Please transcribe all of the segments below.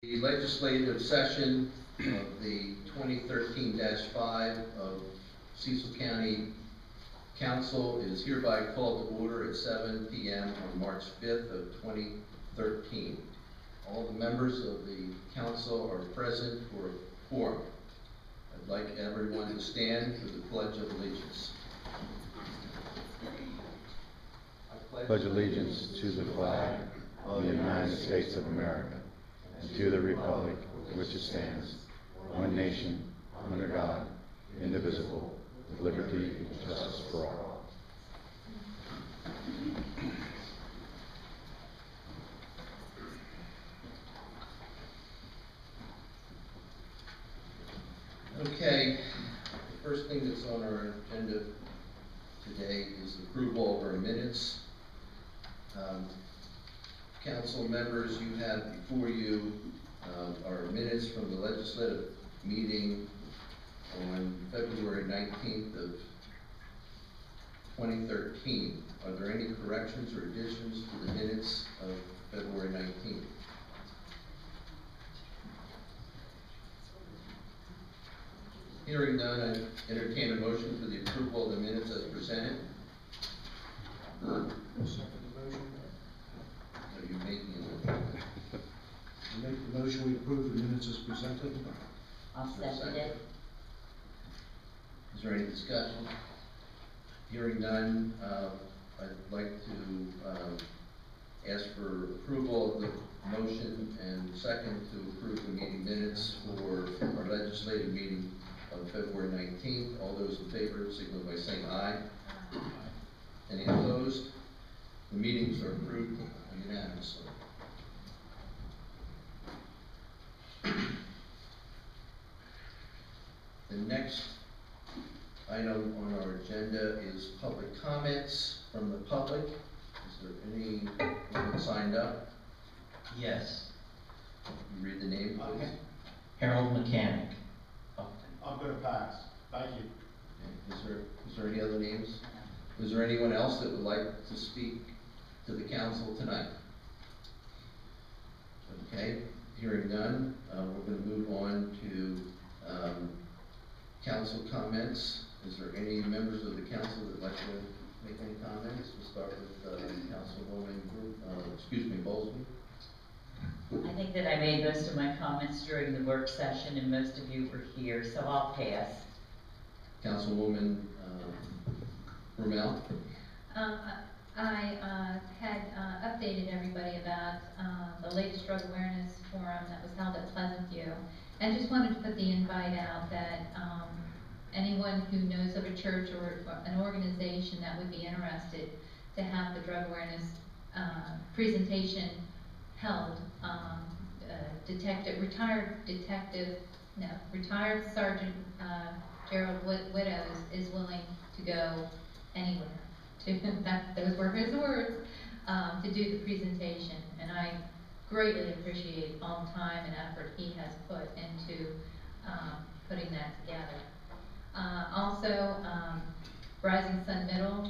The legislative session of the 2013-5 of Cecil County Council is hereby called to order at 7 p.m. on March 5th of 2013. All the members of the council are present for a quorum. I'd like everyone to stand for the Pledge of Allegiance. I pledge allegiance to the flag of the United States of America and to the republic for which it stands, one nation, under God, indivisible, with liberty and justice for all. Okay, the first thing that's on our agenda today is approval of our minutes. Council members, you have before you our minutes from the legislative meeting on February 19th of 2013. Are there any corrections or additions to the minutes of February 19th? Hearing none, I entertain a motion for the approval of the minutes as presented. Are you making it? I make the motion we approve the minutes as presented. I'll second it. Is there any discussion? Hearing none, I'd like to ask for approval of the motion and second to approve the meeting minutes for our legislative meeting of February 19th. All those in favor signal by saying aye. Any opposed? The meetings are approved unanimously. The next item on our agenda is public comments from the public. Is there anyone signed up? Yes. You read the name, please. Okay. Harold Mechanic. I'm going to pass. Thank you. Okay. Is there any other names? Is there anyone else that would like to speak to the council tonight? Okay, hearing none, we're going to move on to council comments. Is there any members of the council that would like to make any comments? We'll start with Councilwoman Bowlesby. I think that I made most of my comments during the work session and most of you were here, so I'll pass. Councilwoman Rommel. I had updated everybody about the latest drug awareness forum that was held at Pleasant View, and just wanted to put the invite out that anyone who knows of a church or an organization that would be interested to have the drug awareness presentation held. Retired Sergeant Gerald Widows is willing to go anywhere. Those were his words, to do the presentation, and I greatly appreciate all the time and effort he has put into putting that together. Also, Rising Sun Middle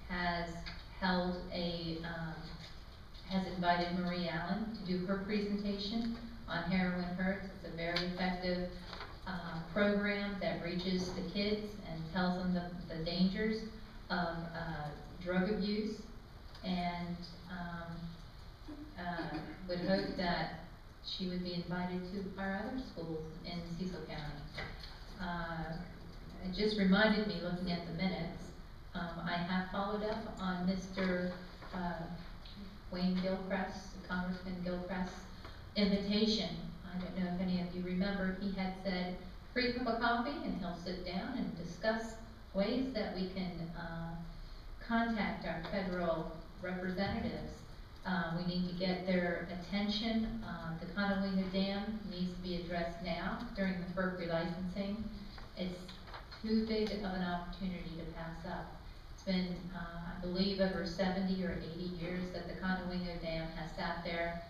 has invited Marie Allen to do her presentation on heroin hurts. It's a very effective program that reaches the kids and tells them the dangers of drug abuse, and would hope that she would be invited to our other schools in Cecil County. It just reminded me, looking at the minutes, I have followed up on Mr. Wayne Gilchrist, Congressman Gilchrist's invitation. I don't know if any of you remember, he had said, free cup of coffee, and he'll sit down and discuss ways that we can contact our federal representatives. We need to get their attention. The Conowingo Dam needs to be addressed now during the FERC relicensing. It's too big of an opportunity to pass up. It's been, I believe, over 70 or 80 years that the Conowingo Dam has sat there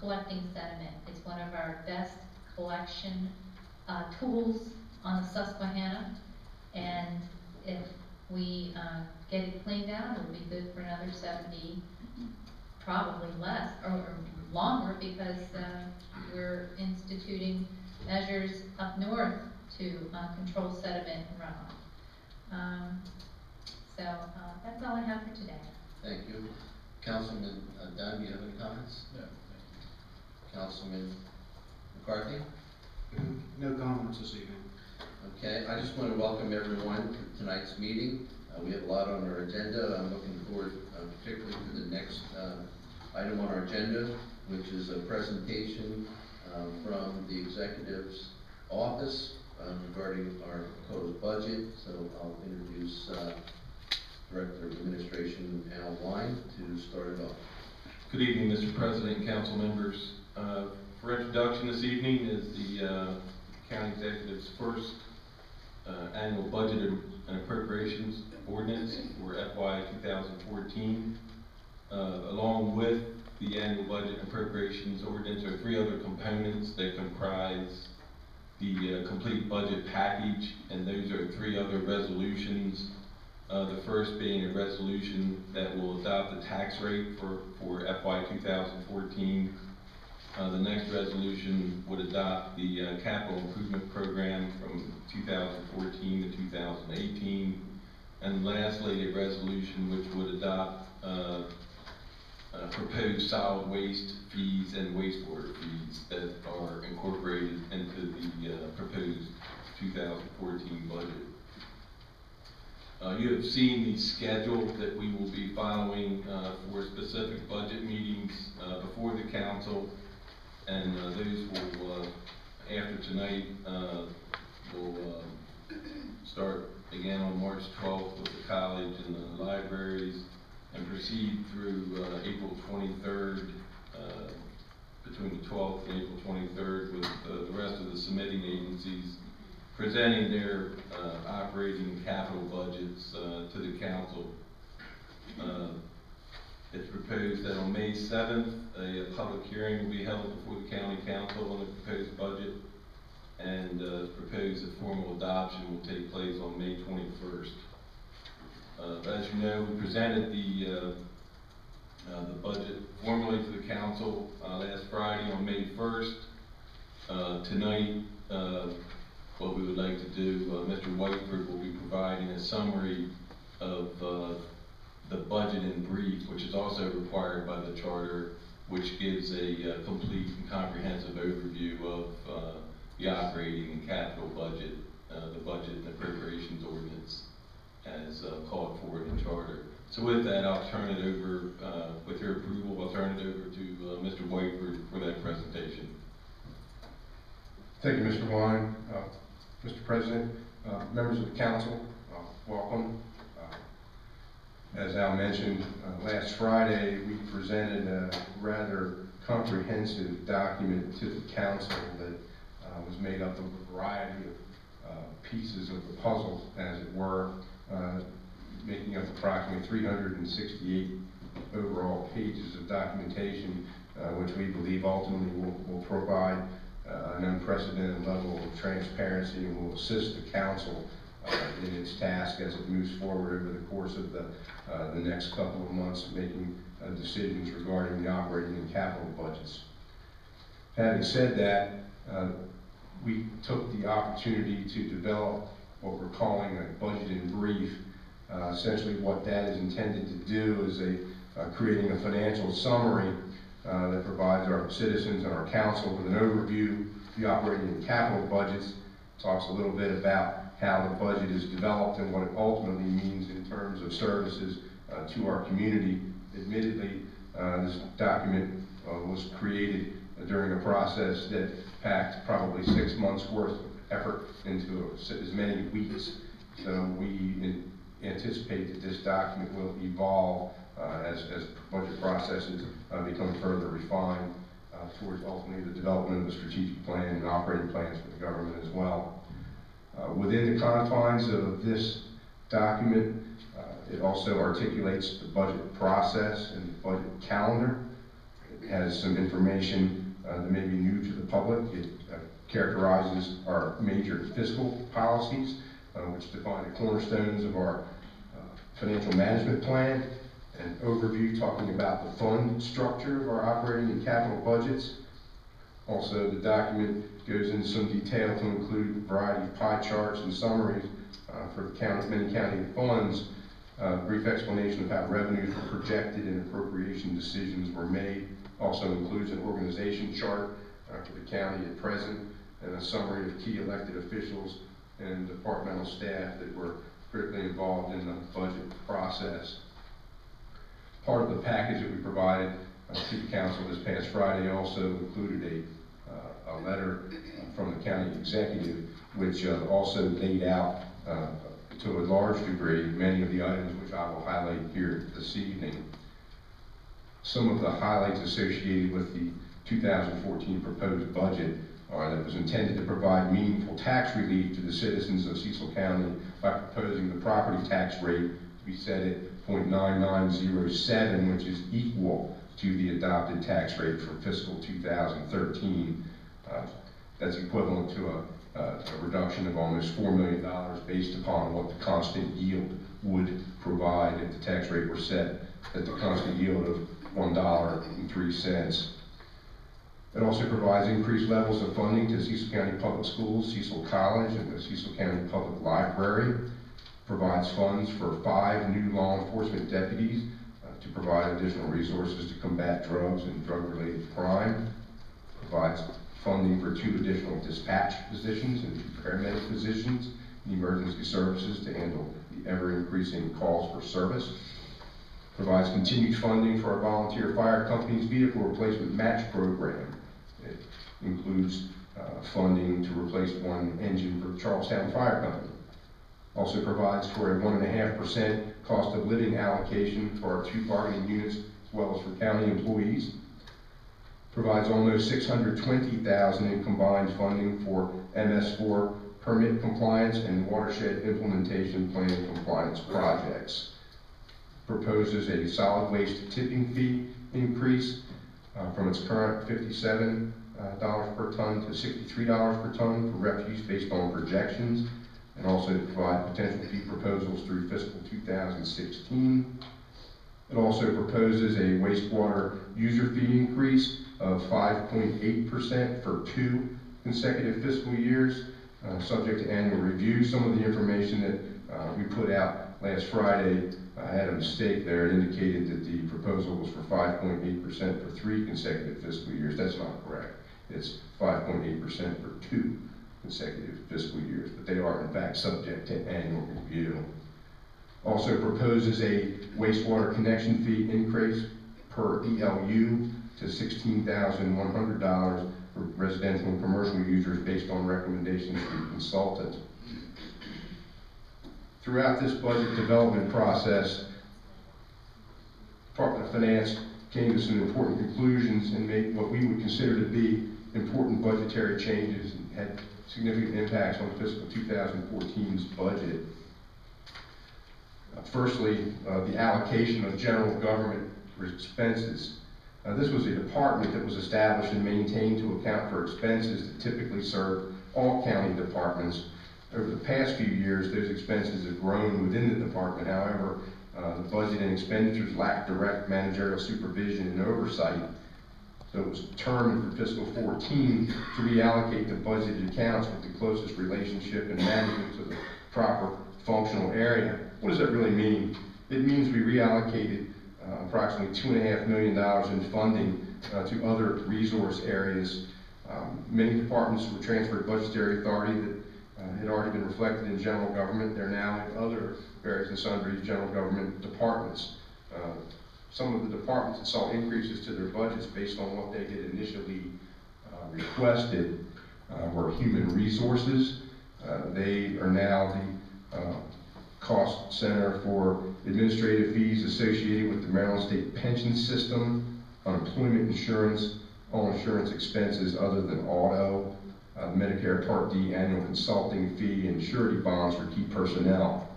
collecting sediment. It's one of our best collection tools on the Susquehanna, and if we get it cleaned out, it'll be good for another 70, probably less, or longer, because we're instituting measures up north to control sediment and runoff. That's all I have for today. Thank you. Councilman Dunn, do you have any comments? No. Councilman McCarthy? No comments this evening. Okay, I just want to welcome everyone to tonight's meeting. We have a lot on our agenda. I'm looking forward particularly to the next item on our agenda, which is a presentation from the Executive's Office regarding our proposed budget. So I'll introduce Director of Administration Al Wine to start it off. Good evening, Mr. President and council members. For introduction this evening is the County Executive's first annual budget and appropriations ordinance for FY 2014. Along with the annual budget and appropriations ordinance are three other components that comprise the complete budget package, and those are three other resolutions. The first being a resolution that will adopt the tax rate for FY 2014. The next resolution would adopt the capital improvement program from 2014 to 2018. And lastly, a resolution which would adopt proposed solid waste fees and wastewater fees that are incorporated into the proposed 2014 budget. You have seen the schedule that we will be following for specific budget meetings before the council, and those will, after tonight, will start again on March 12th with the college and the libraries, and proceed through April 23rd, between the 12th and April 23rd, with the rest of the submitting agencies presenting their operating capital budgets to the council. It's proposed that on May 7th, a public hearing will be held before the county council on the proposed budget, and proposed that formal adoption will take place on May 21st. As you know, we presented the budget formally to the council last Friday on May 1st. Tonight, what we would like to do, Mr. Whiteford will be providing a summary of the budget in brief, which is also required by the charter, which gives a complete and comprehensive overview of the operating and capital budget, the budget and appropriations ordinance as called for in the charter. So with that, I'll turn it over, with your approval, I'll turn it over to Mr. Whiteford for that presentation. Thank you, Mr. Wine. Mr. President, members of the council, welcome. As Al mentioned, last Friday we presented a rather comprehensive document to the council that was made up of a variety of pieces of the puzzle, as it were, making up approximately 368 overall pages of documentation, which we believe ultimately will provide an unprecedented level of transparency and will assist the council in its task as it moves forward over the course of the next couple of months, making decisions regarding the operating and capital budgets. Having said that, we took the opportunity to develop what we're calling a budget in brief. Essentially what that is intended to do is creating a financial summary that provides our citizens and our council with an overview of the operating and capital budgets, talks a little bit about how the budget is developed and what it ultimately means in terms of services to our community. Admittedly, this document was created during a process that packed probably 6 months worth of effort into as many weeks. So we anticipate that this document will evolve as budget processes become further refined towards ultimately the development of the strategic plan and operating plans for the government as well. Within the confines of this document, it also articulates the budget process and the budget calendar. It has some information that may be new to the public. It characterizes our major fiscal policies, which define the cornerstones of our financial management plan, an overview talking about the fund structure of our operating and capital budgets, Also, the document goes into some detail to include a variety of pie charts and summaries for the many county funds. Brief explanation of how revenues were projected and appropriation decisions were made. Also includes an organization chart for the county at present, and a summary of key elected officials and departmental staff that were critically involved in the budget process. Part of the package that we provided to the council this past Friday also included a letter from the county executive, which also laid out to a large degree many of the items which I will highlight here this evening. Some of the highlights associated with the 2014 proposed budget are that it was intended to provide meaningful tax relief to the citizens of Cecil County by proposing the property tax rate to be set at 0.9907, which is equal to the adopted tax rate for fiscal 2013. That's equivalent to a reduction of almost $4 million based upon what the constant yield would provide if the tax rate were set at the constant yield of $1.03. It also provides increased levels of funding to Cecil County Public Schools, Cecil College, and the Cecil County Public Library. Provides funds for 5 new law enforcement deputies to provide additional resources to combat drugs and drug-related crime. Provides funding for 2 additional dispatch positions and 2 paramedic positions in emergency services to handle the ever-increasing calls for service. Provides continued funding for our volunteer fire company's vehicle replacement match program. It includes funding to replace 1 engine for the Charlestown Fire Company. Also provides for a 1.5% cost of living allocation for our 2 bargaining units as well as for county employees. Provides almost $620,000 in combined funding for MS4 permit compliance and watershed implementation plan compliance projects. Proposes a solid waste tipping fee increase from its current $57 per ton to $63 per ton for refuse based on projections, and also to provide potential fee proposals through fiscal 2016. It also proposes a wastewater user fee increase of 5.8% for 2 consecutive fiscal years, subject to annual review. Some of the information that we put out last Friday had a mistake there. It indicated that the proposal was for 5.8% for 3 consecutive fiscal years. That's not correct. It's 5.8% for 2 consecutive fiscal years, but they are in fact subject to annual review. Also proposes a wastewater connection fee increase per ELU to $16,100 for residential and commercial users based on recommendations from the consultant. Throughout this budget development process, Department of Finance came to some important conclusions and made what we would consider to be important budgetary changes and had significant impacts on fiscal 2014's budget. Firstly, the allocation of general government expenses. This was a department that was established and maintained to account for expenses that typically serve all county departments. Over the past few years, those expenses have grown within the department. However, the budget and expenditures lack direct managerial supervision and oversight. So it was determined for fiscal 14 to reallocate the budgeted accounts with the closest relationship and management to the proper functional area. What does that really mean? It means we reallocated approximately $2.5 million in funding to other resource areas. Many departments were transferred budgetary authority that had already been reflected in general government. They're now in other various and sundry general government departments. Some of the departments that saw increases to their budgets based on what they had initially requested were human resources. They are now the cost center for administrative fees associated with the Maryland State Pension System, unemployment insurance, all insurance expenses other than auto, Medicare Part D annual consulting fee, and surety bonds for key personnel.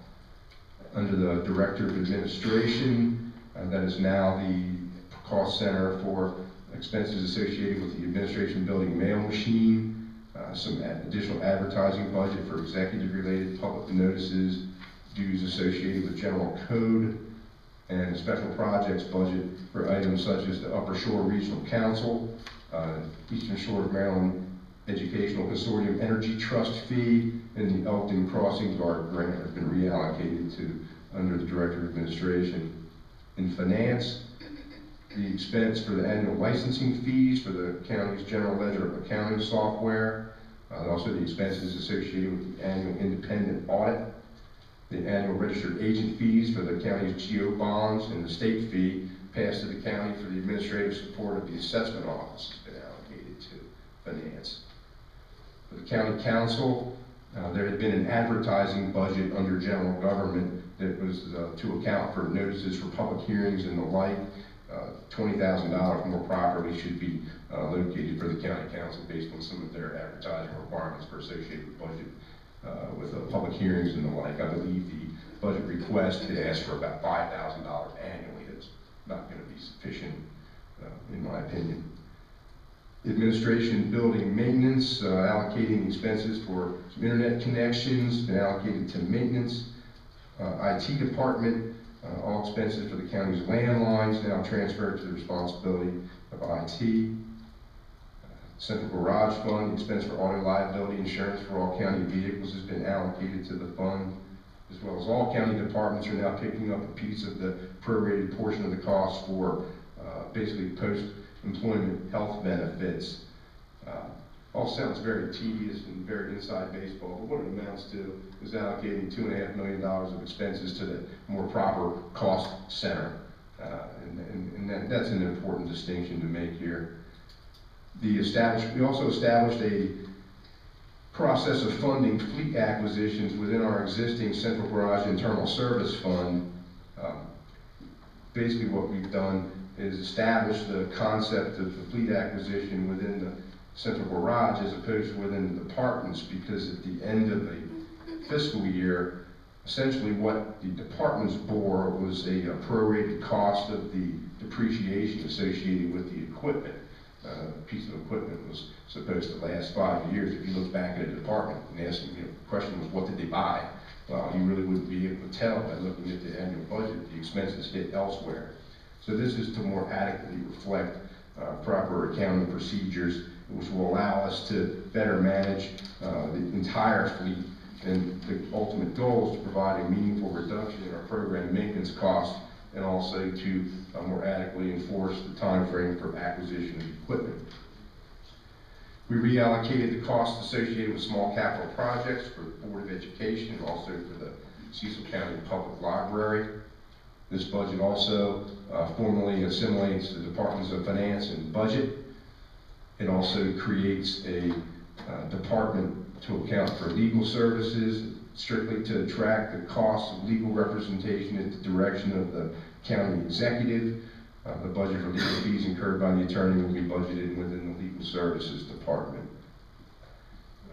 Under the Director of Administration, that is now the cost center for expenses associated with the administration building mail machine, some additional advertising budget for executive-related public notices, dues associated with general code, and special projects budget for items such as the Upper Shore Regional Council, Eastern Shore of Maryland Educational Consortium Energy Trust fee and the Elkton Crossing Guard grant have been reallocated to under the Director of Administration. In finance, the expense for the annual licensing fees for the county's general ledger of accounting software, also the expenses associated with the annual independent audit, the annual registered agent fees for the county's GO bonds, and the state fee passed to the county for the administrative support of the assessment office has been allocated to finance. For the county council, there had been an advertising budget under general government that was to account for notices for public hearings and the like. $20,000 more properly should be located for the county council based on some of their advertising requirements for associated with budget with public hearings and the like. I believe the budget request had asked for about $5,000 annually. That's not going to be sufficient, in my opinion. Administration, building maintenance, allocating expenses for some internet connections, been allocated to maintenance. IT department, all expenses for the county's landlines now transferred to the responsibility of IT. Central Garage Fund, expense for auto liability insurance for all county vehicles has been allocated to the fund, as well as all county departments are now picking up a piece of the prorated portion of the cost for basically post-employment health benefits. All sounds very tedious and very inside baseball, but what it amounts to is allocating $2.5 million of expenses to the more proper cost center. And that's an important distinction to make here. We also established a process of funding fleet acquisitions within our existing Central Garage Internal Service Fund. Basically what we've done is establish the concept of the fleet acquisition within the Central Garage as opposed to within the departments, because at the end of the fiscal year, essentially what the departments bore was a prorated cost of the depreciation associated with the equipment. A piece of equipment was supposed to last 5 years. If you look back at a department and ask them, the question was, what did they buy? Well, you really wouldn't be able to tell by looking at the annual budget. The expenses hit elsewhere. So this is to more adequately reflect proper accounting procedures, which will allow us to better manage the entire fleet. And the ultimate goal is to provide a meaningful reduction in our program maintenance costs, and also to more adequately enforce the time frame for acquisition of equipment. We reallocated the costs associated with small capital projects for the Board of Education and also for the Cecil County Public Library. This budget also formally assimilates the Departments of Finance and Budget. It also creates a department to account for legal services, strictly to track the cost of legal representation at the direction of the county executive. The budget for legal fees incurred by the attorney will be budgeted within the legal services department.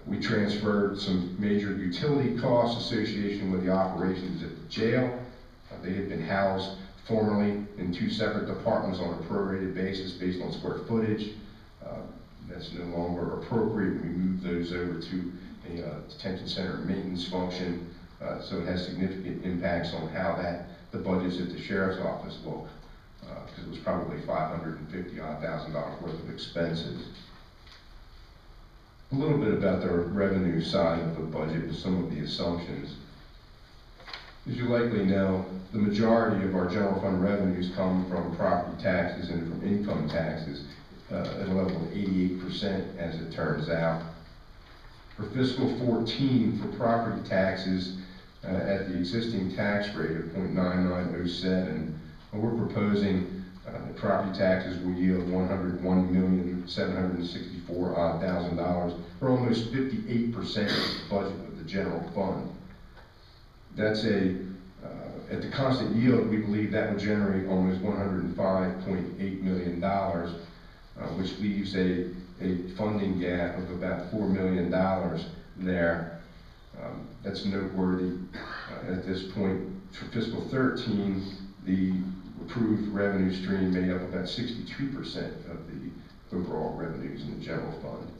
We transferred some major utility costs associated with the operations at the jail. They had been housed formerly in 2 separate departments on a prorated basis based on square footage. That's no longer appropriate. We moved those over to a detention center maintenance function, so it has significant impacts on how the budgets at the sheriff's office look, because it was probably $550,000 worth of expenses. A little bit about the revenue side of the budget with some of the assumptions. As you likely know, the majority of our general fund revenues come from property taxes and from income taxes at a level of 88%, as it turns out. For fiscal 14, for property taxes at the existing tax rate of 0.9907, we're proposing that property taxes will yield $101,764,000, or almost 58% of the budget of the general fund. That's at the constant yield, we believe that would generate almost $105.8 million, which leaves a funding gap of about $4 million there. That's noteworthy. At this point, for fiscal 13, the approved revenue stream made up about 62% of the overall revenues in the general fund.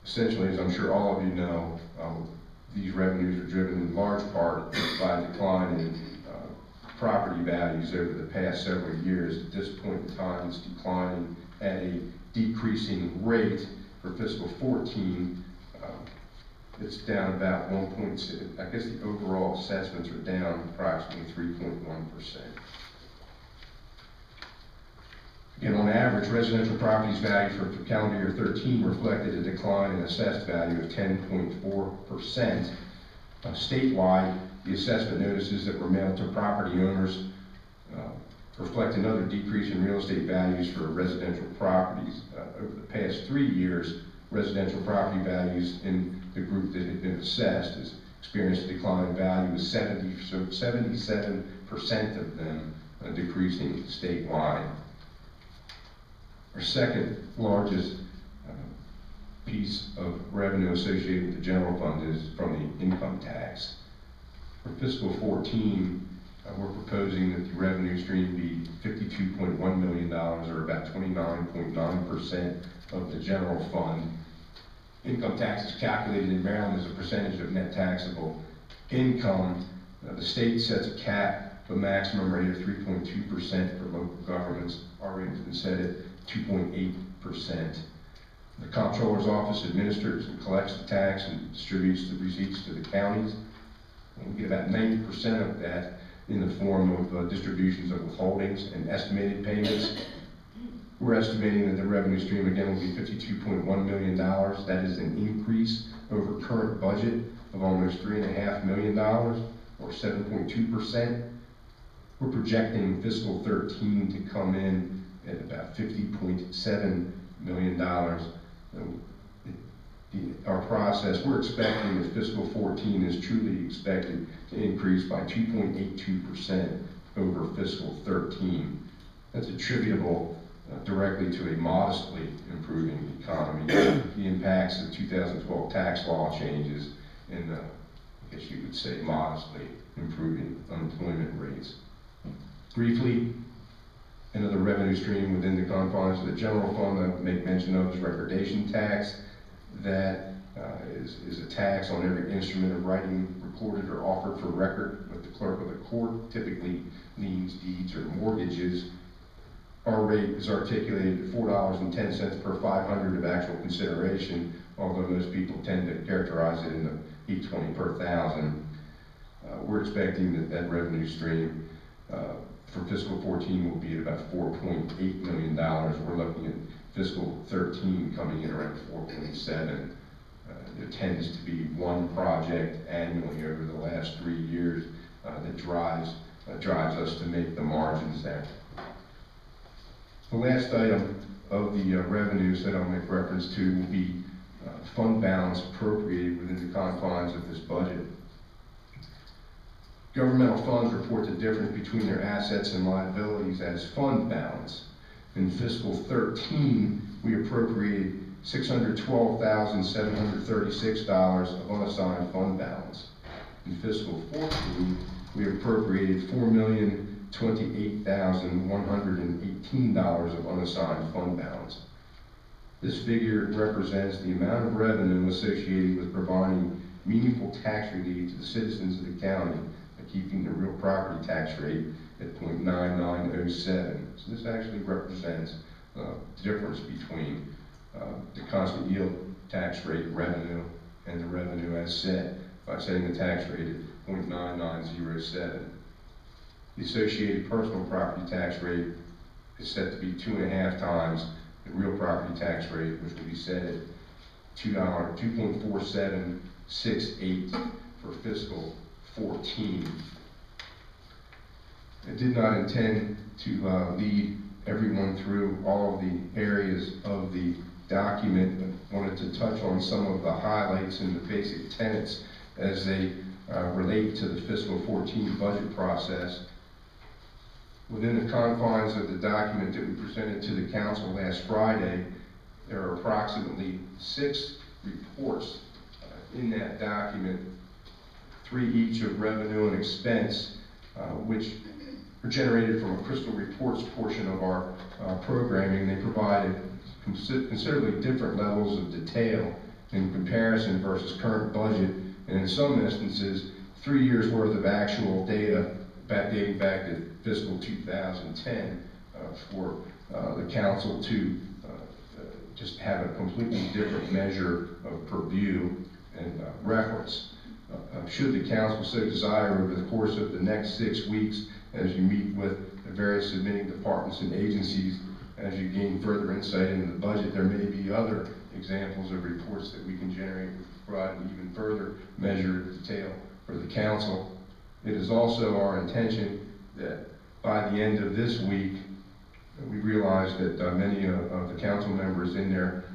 Essentially, as I'm sure all of you know, these revenues are driven in large part by a decline in property values over the past several years. At this point in time, it's declining at a decreasing rate. For fiscal 14, it's down about 1.6. I guess the overall assessments are down approximately 3.1%. Again, on average, residential properties value for calendar year 13 reflected a decline in assessed value of 10.4%. Statewide, the assessment notices that were mailed to property owners reflect another decrease in real estate values for residential properties. Over the past 3 years, residential property values in the group that had been assessed has experienced a decline in value, with 77% of them decreasing statewide. Our second largest piece of revenue associated with the general fund is from the income tax. For fiscal 14, we're proposing that the revenue stream be $52.1 million, or about 29.9% of the general fund. Income tax is calculated in Maryland as a percentage of net taxable income. The state sets a cap, a maximum rate of 3.2% for local governments. Our rate has been set at 2.8%. The comptroller's office administers and collects the tax and distributes the receipts to the counties. And we get about 90% of that in the form of distributions of withholdings and estimated payments. We're estimating that the revenue stream again will be $52.1 million. That is an increase over current budget of almost $3.5 million, or 7.2%. We're projecting fiscal 13 to come in at about $50.7 million. Our process, we're expecting that fiscal 14 is truly expected to increase by 2.82% over fiscal 13. That's attributable directly to a modestly improving economy, the impacts of 2012 tax law changes, and I guess you could say modestly improving unemployment rates. Briefly, another revenue stream within the confines of the general fund I would make mention of is recordation tax. That is a tax on every instrument of writing recorded or offered for record with the clerk of the court, typically liens, deeds, or mortgages. Our rate is articulated at $4.10 per 500 of actual consideration, although most people tend to characterize it in the $8.20 per thousand. We're expecting that revenue stream for fiscal 14 will be at about $4.8 million. We're looking at fiscal 13 coming in around 4.7. There tends to be one project annually over the last 3 years that drives us to make the margins there. The last item of the revenues that I'll make reference to will be fund balance appropriated within the confines of this budget. Governmental funds report the difference between their assets and liabilities as fund balance. In fiscal 13, we appropriated $612,736 of unassigned fund balance. In fiscal 14, we appropriated $4,028,118 of unassigned fund balance. This figure represents the amount of revenue associated with providing meaningful tax relief to the citizens of the county by keeping the real property tax rate at 0.9907. So this actually represents the difference between the constant yield tax rate revenue and the revenue as set by setting the tax rate at 0.9907. The associated personal property tax rate is set to be 2.5 times the real property tax rate, which will be set at $2.4768 for fiscal 14. I did not intend to lead everyone through all of the areas of the document, but wanted to touch on some of the highlights and the basic tenets as they relate to the fiscal 14 budget process. Within the confines of the document that we presented to the council last Friday, there are approximately 6 reports in that document, 3 each of revenue and expense, which are generated from a Crystal Reports portion of our programming. They provide considerably different levels of detail in comparison versus current budget, and in some instances, 3 years worth of actual data dating back to fiscal 2010 for the council to just have a completely different measure of purview and reference. Should the council so desire, over the course of the next 6 weeks, as you meet with the various submitting departments and agencies, as you gain further insight into the budget, there may be other examples of reports that we can generate which provide an even further measure of detail for the council. It is also our intention that by the end of this week, we realize that many of the council members in their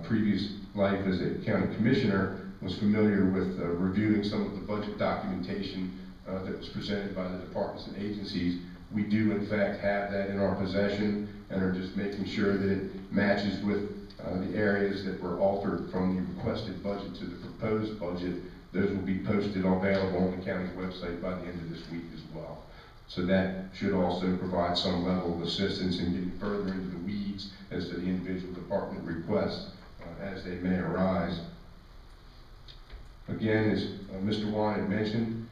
previous life as a county commissioner was familiar with reviewing some of the budget documentation that was presented by the departments and agencies. We do in fact have that in our possession and are just making sure that it matches with the areas that were altered from the requested budget to the proposed budget. Those will be posted available on the county's website by the end of this week as well. So that should also provide some level of assistance in getting further into the weeds as to the individual department requests as they may arise. Again, as Mr. Wine had mentioned,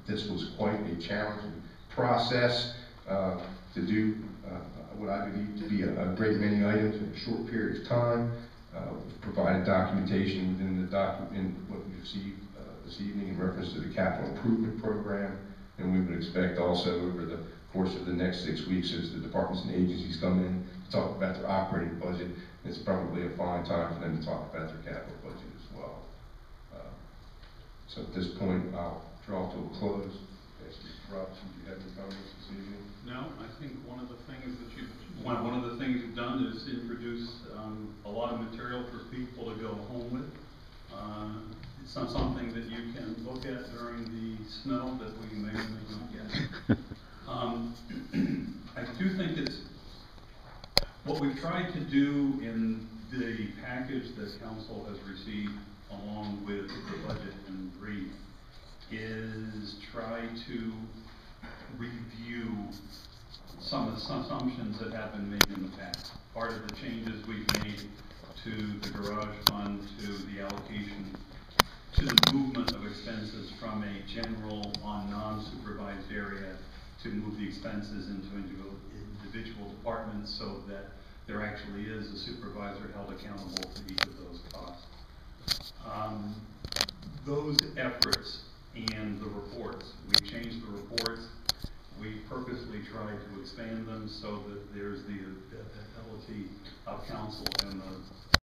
this was quite a challenging process to do what I believe to be a great many items in a short period of time. We've provided documentation within the document, what we received this evening in reference to the capital improvement program, and we would expect also over the course of the next 6 weeks as the departments and agencies come in to talk about their operating budget, it's probably a fine time for them to talk about their capital budget as well. So at this point, I'll draw to a close. Robson, do you have any comments this evening? No, I think one of the things you've done is introduce a lot of material for people to go home with. It's not something that you can look at during the snow that we may or may not get. I do think it's what we've tried to do in the package that council has received along with the budget and brief is try to review some of the assumptions that have been made in the past. Part of the changes we've made to the garage fund, to the allocation, to the movement of expenses from a general on non-supervised area to move the expenses into individual departments so that there actually is a supervisor held accountable for each of those costs. Those efforts and the reports, we changed the reports. We purposely tried to expand them so that there's the ability of council and the